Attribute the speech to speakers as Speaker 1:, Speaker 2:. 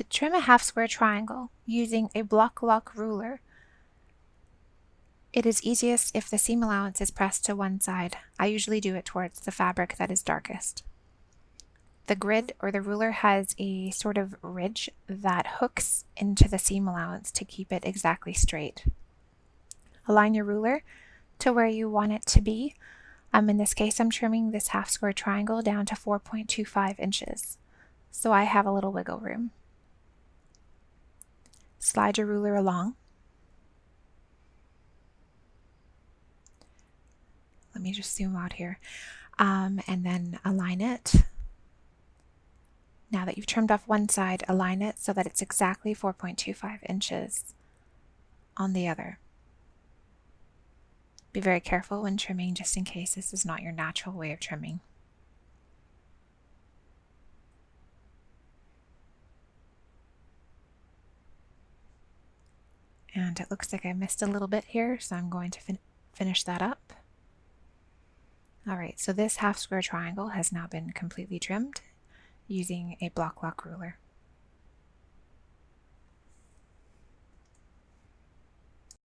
Speaker 1: To trim a half square triangle using a Bloc Loc ruler, it is easiest if the seam allowance is pressed to one side. I usually do it towards the fabric that is darkest. The grid or the ruler has a sort of ridge that hooks into the seam allowance to keep it exactly straight. Align your ruler to where you want it to be. In this case, I'm trimming this half square triangle down to 4.25 inches, so I have a little wiggle room. Slide your ruler along. Let me just zoom out here, and then align it. Now that you've trimmed off one side, align it so that it's exactly 4.25 inches on the other. Be very careful when trimming, just in case this is not your natural way of trimming. And it looks like I missed a little bit here, so I'm going to finish that up. Alright, so this half square triangle has now been completely trimmed using a Bloc Loc ruler.